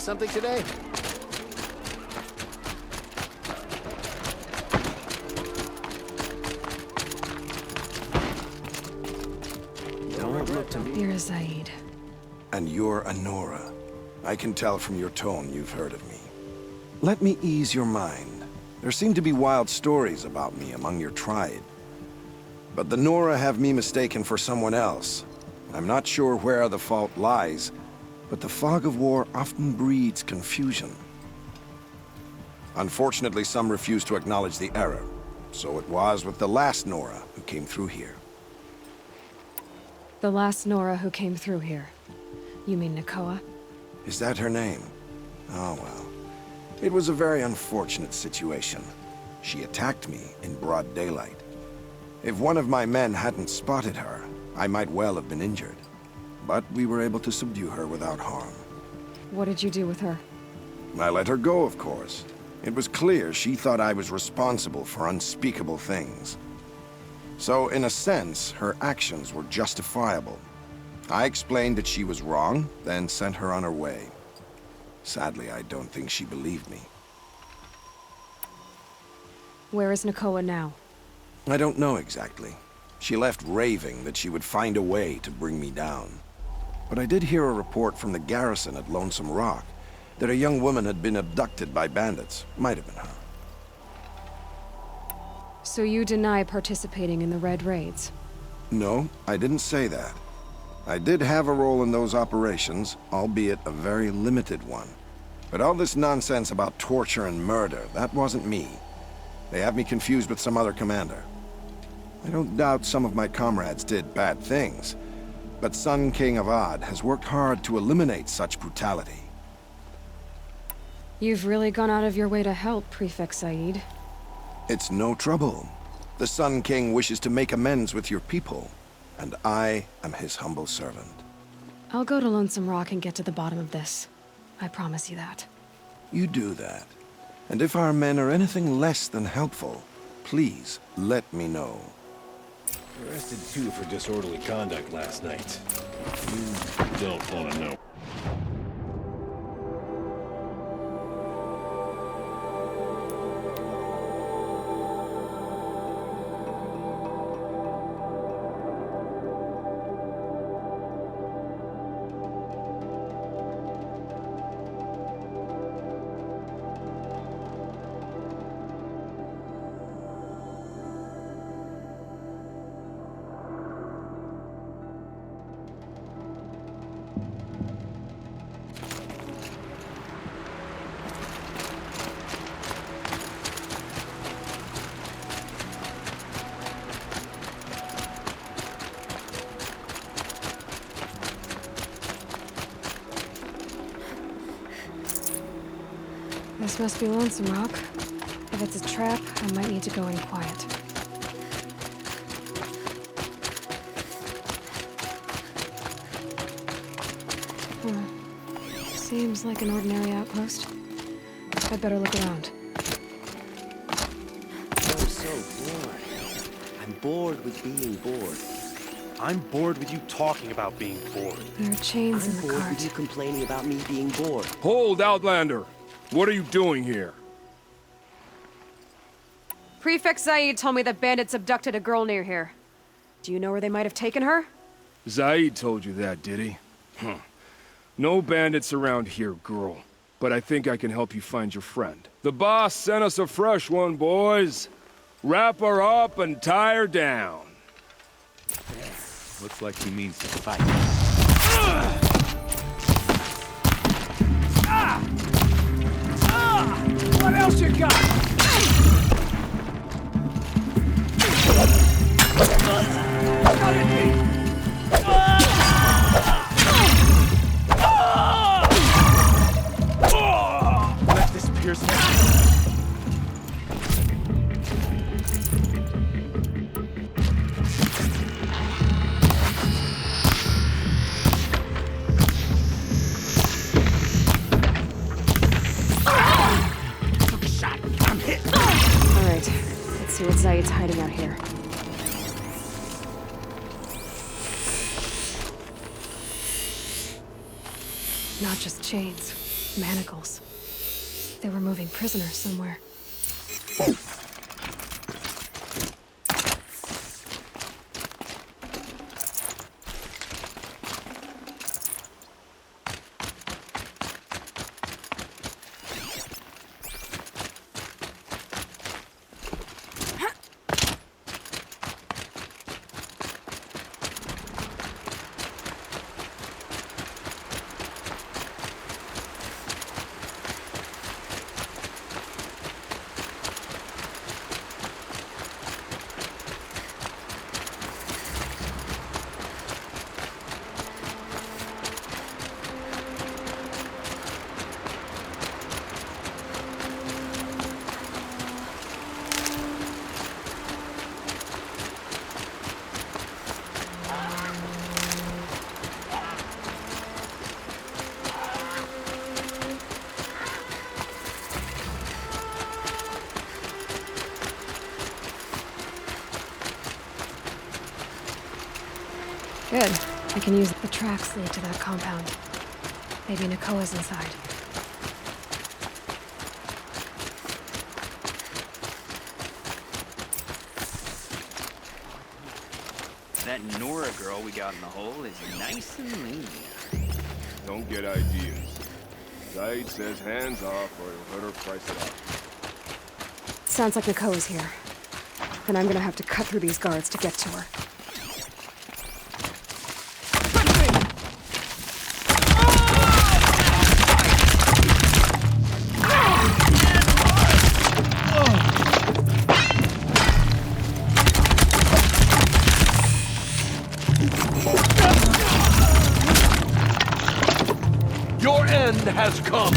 something today? Don't look to me. You're Zaid. And you're Anora. I can tell from your tone you've heard of me. Let me ease your mind. There seem to be wild stories about me among your tribe. But the Nora have me mistaken for someone else. I'm not sure where the fault lies, but the fog of war often breeds confusion. Unfortunately, some refuse to acknowledge the error. So it was with the last Nora who came through here. The last Nora who came through here. You mean Nakoa? Is that her name? Oh well. It was a very unfortunate situation. She attacked me in broad daylight. If one of my men hadn't spotted her, I might well have been injured. But we were able to subdue her without harm. What did you do with her? I let her go, of course. It was clear she thought I was responsible for unspeakable things. So, in a sense, her actions were justifiable. I explained that she was wrong, then sent her on her way. Sadly, I don't think she believed me. Where is Nakoa now? I don't know exactly. She left raving that she would find a way to bring me down. But I did hear a report from the garrison at Lonesome Rock that a young woman had been abducted by bandits. Might have been her. So you deny participating in the Red Raids? No, I didn't say that. I did have a role in those operations, albeit a very limited one. But all this nonsense about torture and murder, that wasn't me. They have me confused with some other commander. I don't doubt some of my comrades did bad things, but Sun King Avad has worked hard to eliminate such brutality. You've really gone out of your way to help, Prefect Zaid. It's no trouble. The Sun King wishes to make amends with your people, and I am his humble servant. I'll go to Lonesome Rock and get to the bottom of this. I promise you that. You do that. And if our men are anything less than helpful, please let me know. Arrested 2 for disorderly conduct last night. You don't want to know. This must be Lonesome Rock. If it's a trap, I might need to go in quiet. Seems like an ordinary outpost. I'd better look around. I'm so bored. I'm bored with being bored. I'm bored with you talking about being bored. There are chains in I'm the bored cart. with you complaining about me being bored. Hold, Outlander! What are you doing here? Prefect Zaid told me that bandits abducted a girl near here. Do you know where they might have taken her? Zaid told you that, did he? No bandits around here, girl. But I think I can help you find your friend. The boss sent us a fresh one, boys. Wrap her up and tie her down. Looks like he means to fight. What else you got? Got it, me! Let this pierce me. Alright, let's see what Zaid's hiding out here. Not just chains. Manacles. They were moving prisoners somewhere. Good. I can use the tracks lead to that compound. Maybe Nakoa's inside. That Nora girl we got in the hole is nice and lean. Don't get ideas. Said says hands off or he'll hurt her price it out. Sounds like Nakoa's here. Then I'm gonna have to cut through these guards to get to her. Your end has come!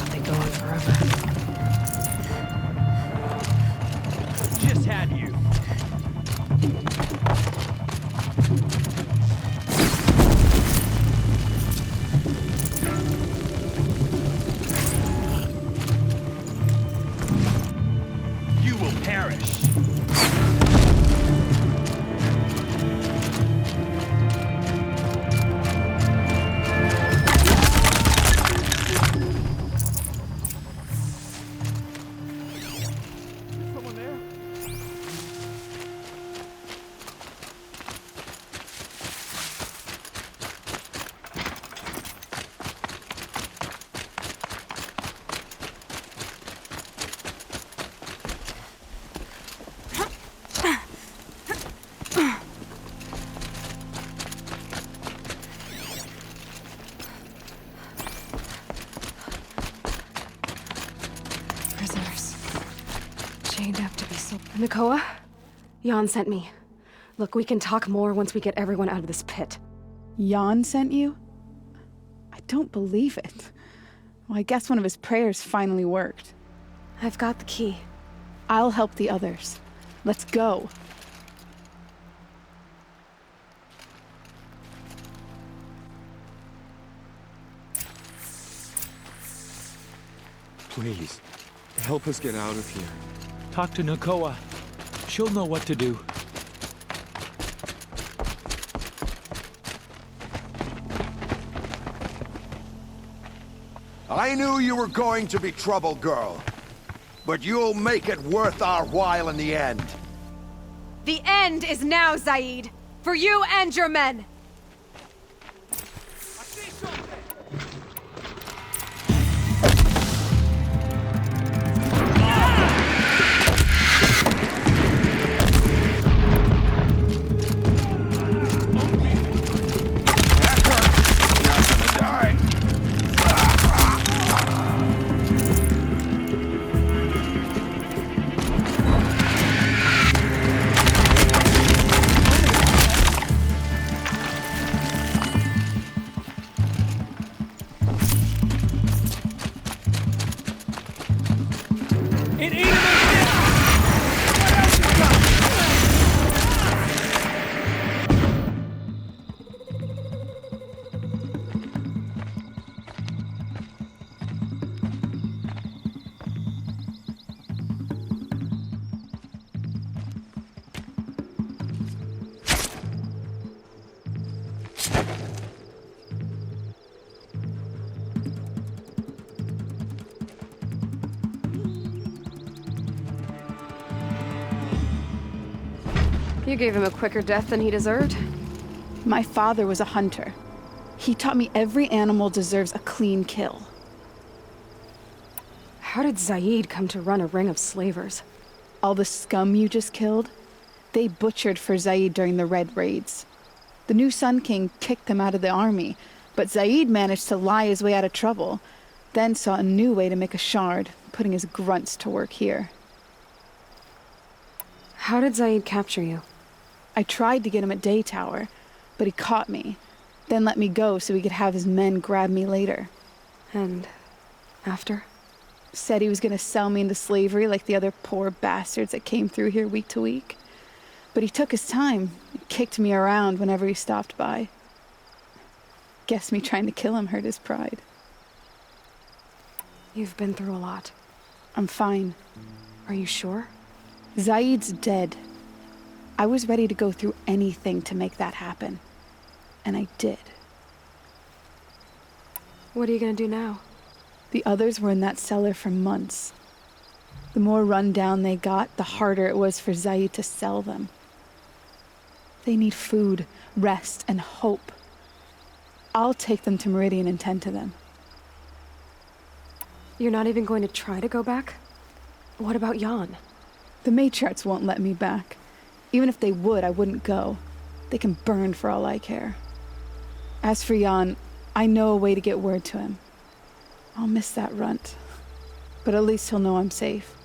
They go on forever. Just had you. You will perish. Prisoners. Chained up to be so... Nakoa? Jan sent me. Look, we can talk more once we get everyone out of this pit. Jan sent you? I don't believe it. Well, I guess one of his prayers finally worked. I've got the key. I'll help the others. Let's go. Please, help us get out of here. Talk to Nakoa. She'll know what to do. I knew you were going to be trouble, girl. But you'll make it worth our while in the end. The end is now, Zaid! For you and your men! Hit 8 of those hits! What else you got? You gave him a quicker death than he deserved. My father was a hunter. He taught me every animal deserves a clean kill. How did Zaid come to run a ring of slavers? All the scum you just killed, they butchered for Zaid during the Red Raids. The new Sun King kicked them out of the army, but Zaid managed to lie his way out of trouble, then saw a new way to make a shard, putting his grunts to work here. How did Zaid capture you? I tried to get him at Day Tower, but he caught me, then let me go so he could have his men grab me later. And after? Said he was gonna sell me into slavery like the other poor bastards that came through here week to week. But he took his time and kicked me around whenever he stopped by. Guess me trying to kill him hurt his pride. You've been through a lot. I'm fine. Are you sure? Zaid's dead. I was ready to go through anything to make that happen. And I did. What are you gonna do now? The others were in that cellar for months. The more run down they got, the harder it was for Zaid to sell them. They need food, rest, and hope. I'll take them to Meridian and tend to them. You're not even going to try to go back? What about Jan? The matriarchs won't let me back. Even if they would, I wouldn't go. They can burn for all I care. As for Jan, I know a way to get word to him. I'll miss that runt. But at least he'll know I'm safe.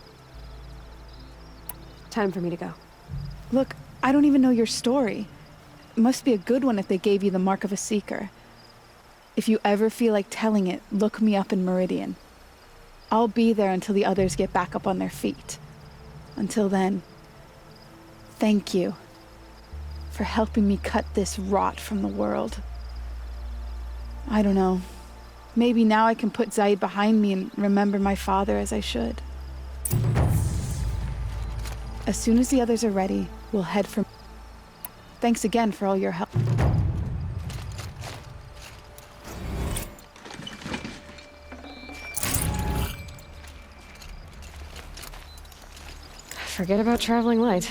Time for me to go. Look, I don't even know your story. It must be a good one if they gave you the mark of a seeker. If you ever feel like telling it, look me up in Meridian. I'll be there until the others get back up on their feet. Until then, thank you for helping me cut this rot from the world. I don't know. Maybe now I can put Zaid behind me and remember my father as I should. As soon as the others are ready, we'll head for... Thanks again for all your help. Forget about traveling light.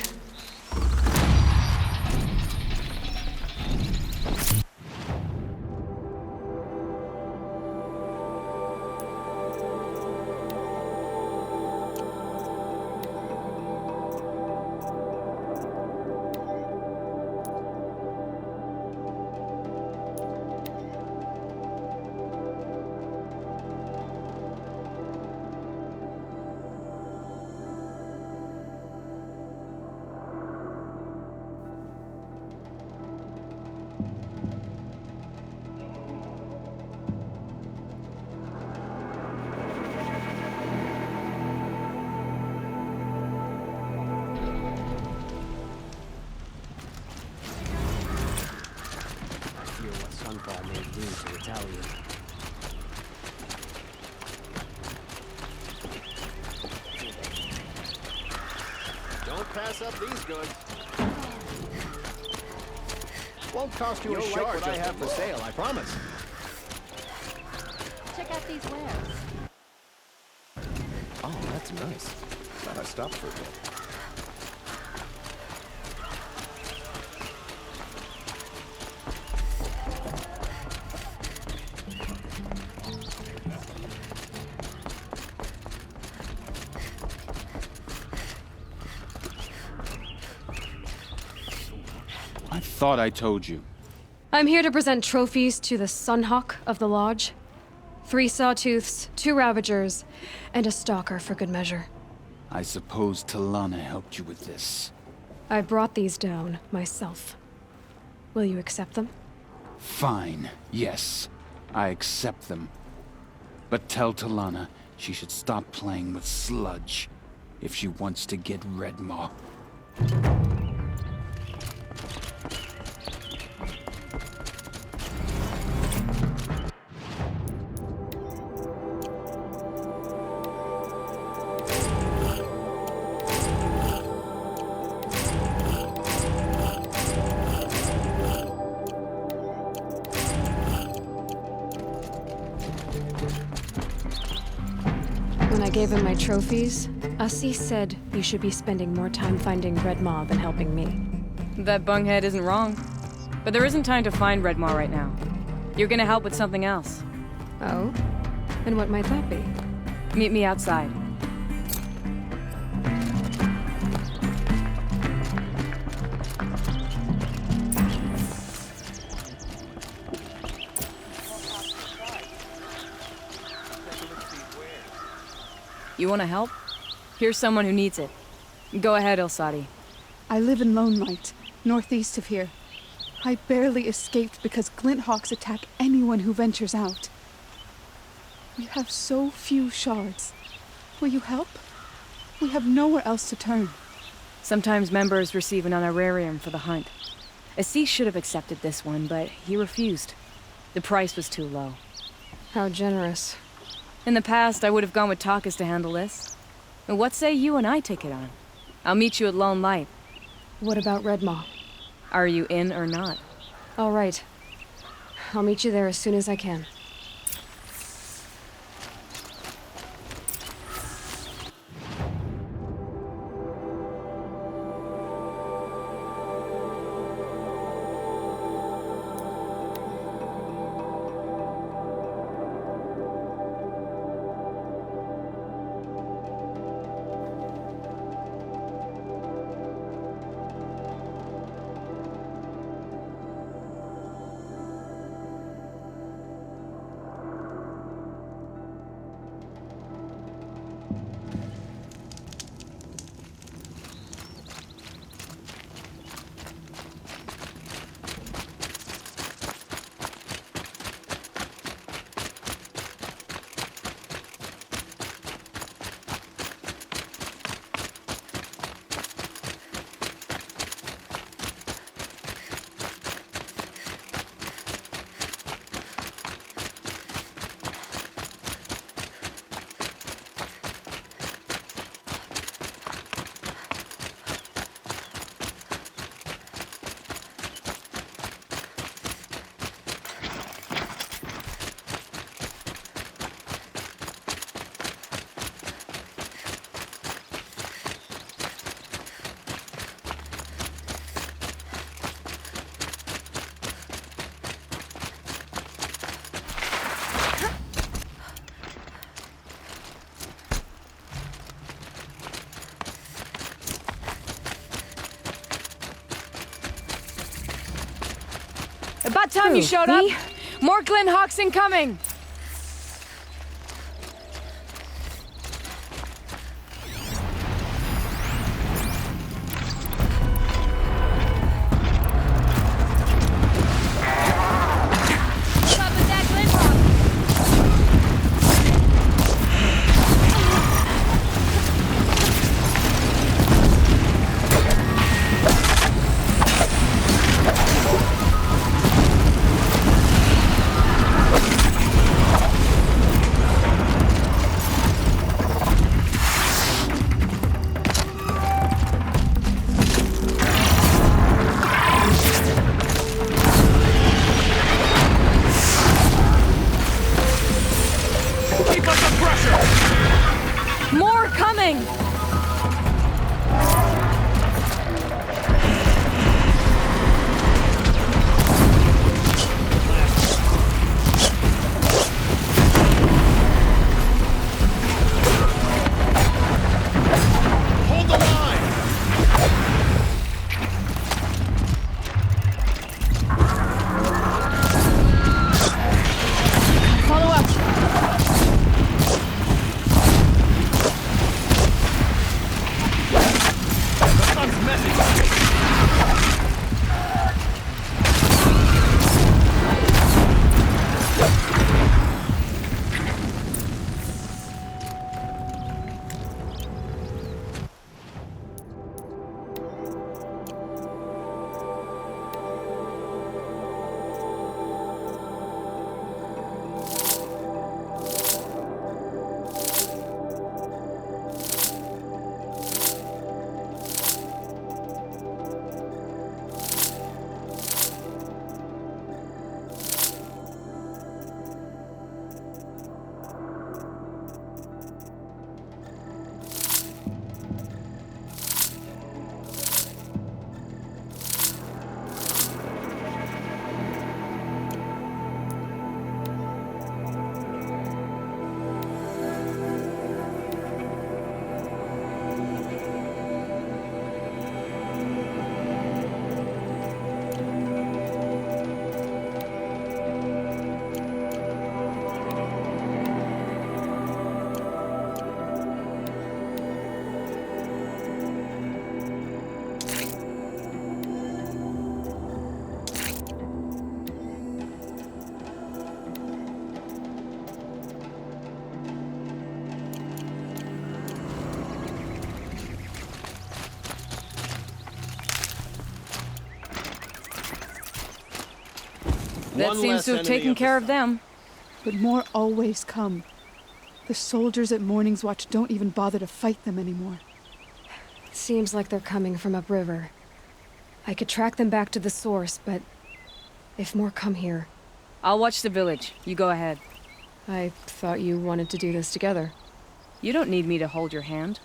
Don't pass up these goods. Won't cost you a shark what I have for sale, I promise. Check out these wares. Oh, that's nice. Thought I stopped for a bit. I thought I told you. I'm here to present trophies to the Sunhawk of the Lodge. 3 sawtooths, 2 ravagers, and a stalker for good measure. I suppose Talana helped you with this. I brought these down myself. Will you accept them? Fine, yes. I accept them. But tell Talana she should stop playing with sludge. if she wants to get Redmaw. When I gave him my trophies, Ussie said you should be spending more time finding Redmaw than helping me. That bunghead isn't wrong. But there isn't time to find Redmaw right now. You're gonna help with something else. Oh? And what might that be? Meet me outside. You wanna help? Here's someone who needs it. Go ahead, Elsadi. I live in Lone Light, northeast of here. I barely escaped because Glinthawks attack anyone who ventures out. We have so few shards. Will you help? We have nowhere else to turn. Sometimes members receive an honorarium for the hunt. Assis should have accepted this one, but he refused. The price was too low. How generous. In the past, I would have gone with Takas to handle this. And what say you and I take it on? I'll meet you at Lone Light. What about Redmaw? Are you in or not? All right. I'll meet you there as soon as I can. About time you showed up! More Glinthawks incoming! More coming! Hold the line! Follow up. That One seems less to have enemy taken of the care of sun. them. But more always come. The soldiers at Morning's Watch don't even bother to fight them anymore. Seems like they're coming from upriver. I could track them back to the source, but if more come here... I'll watch the village. You go ahead. I thought you wanted to do this together. You don't need me to hold your hand.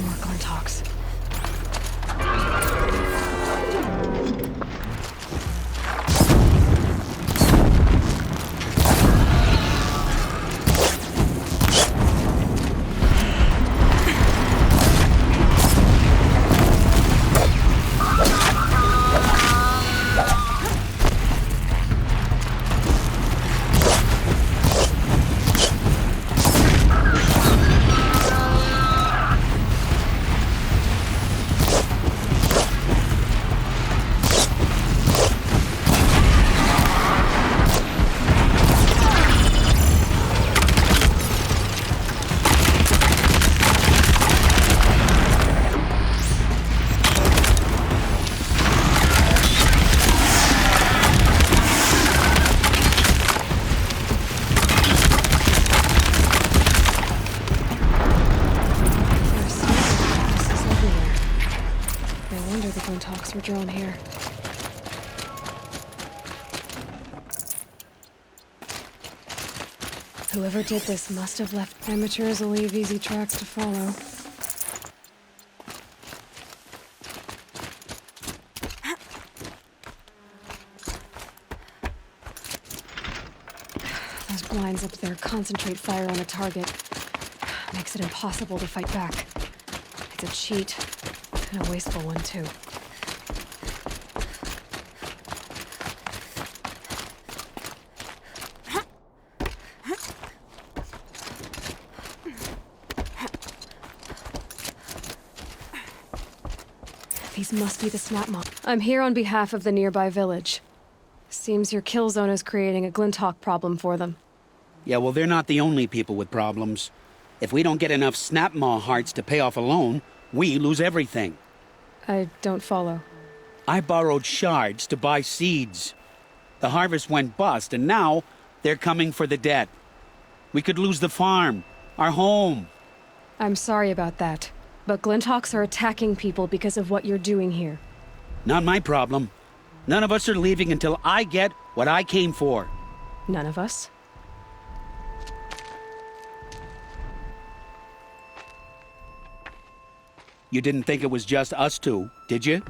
More Glinthawks. Glinthawks were drawn here. Whoever did this must have left amateurs will leave easy tracks to follow. Those blinds up there concentrate fire on a target. Makes it impossible to fight back. It's a cheat, and a wasteful one too. These must be the snap mob. I'm here on behalf of the nearby village. Seems your kill zone is creating a Glinthawk problem for them. Yeah, well, they're not the only people with problems. If we don't get enough Snapmaw hearts to pay off a loan, we lose everything. I don't follow. I borrowed shards to buy seeds. The harvest went bust, and now they're coming for the debt. We could lose the farm, our home. I'm sorry about that, but Glinthawks are attacking people because of what you're doing here. Not my problem. None of us are leaving until I get what I came for. None of us? You didn't think it was just us two, did you?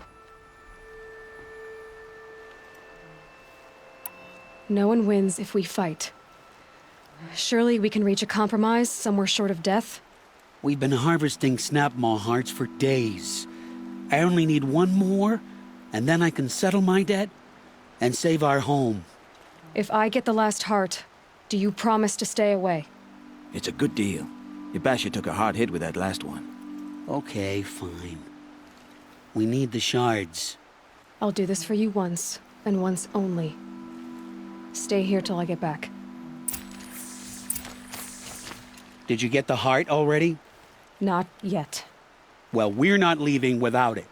No one wins if we fight. Surely we can reach a compromise somewhere short of death? We've been harvesting Snapmaw hearts for days. I only need one more, and then I can settle my debt and save our home. If I get the last heart, do you promise to stay away? It's a good deal. Ibasha took a hard hit with that last one. Okay, fine. We need the shards. I'll do this for you once, and once only. Stay here till I get back. Did you get the heart already? Not yet. Well, we're not leaving without it.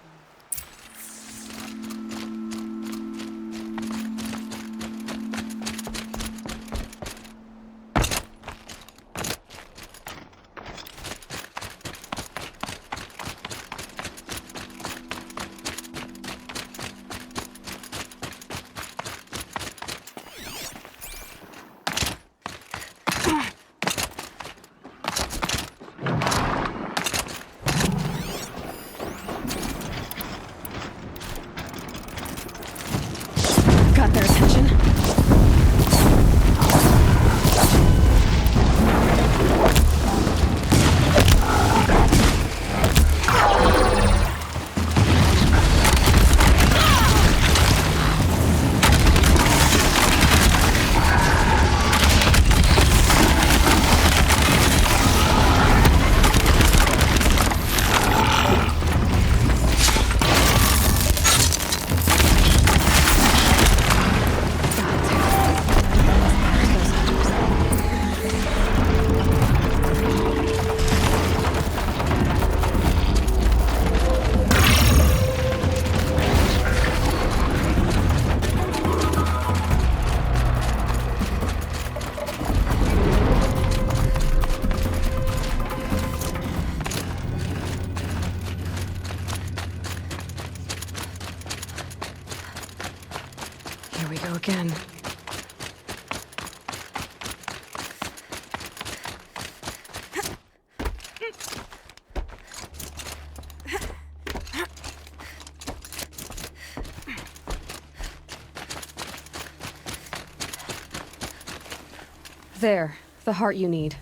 There, the heart you need.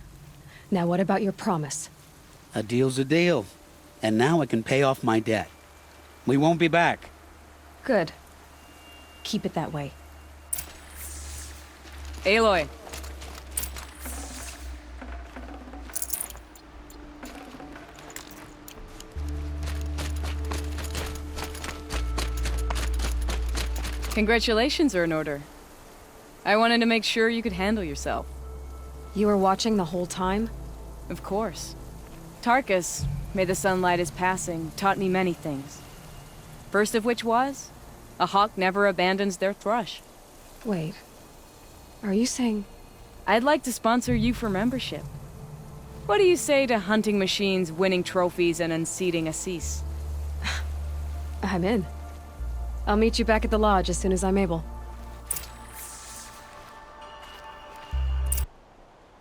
Now what about your promise? A deal's a deal. And now I can pay off my debt. We won't be back. Good. Keep it that way. Aloy. Congratulations are in order. I wanted to make sure you could handle yourself. You were watching the whole time? Of course. Tarkus, may the sunlight is passing, taught me many things. First of which was, a hawk never abandons their thrush. Wait. Are you saying... I'd like to sponsor you for membership. What do you say to hunting machines, winning trophies, and unseating Assis? I'm in. I'll meet you back at the lodge as soon as I'm able.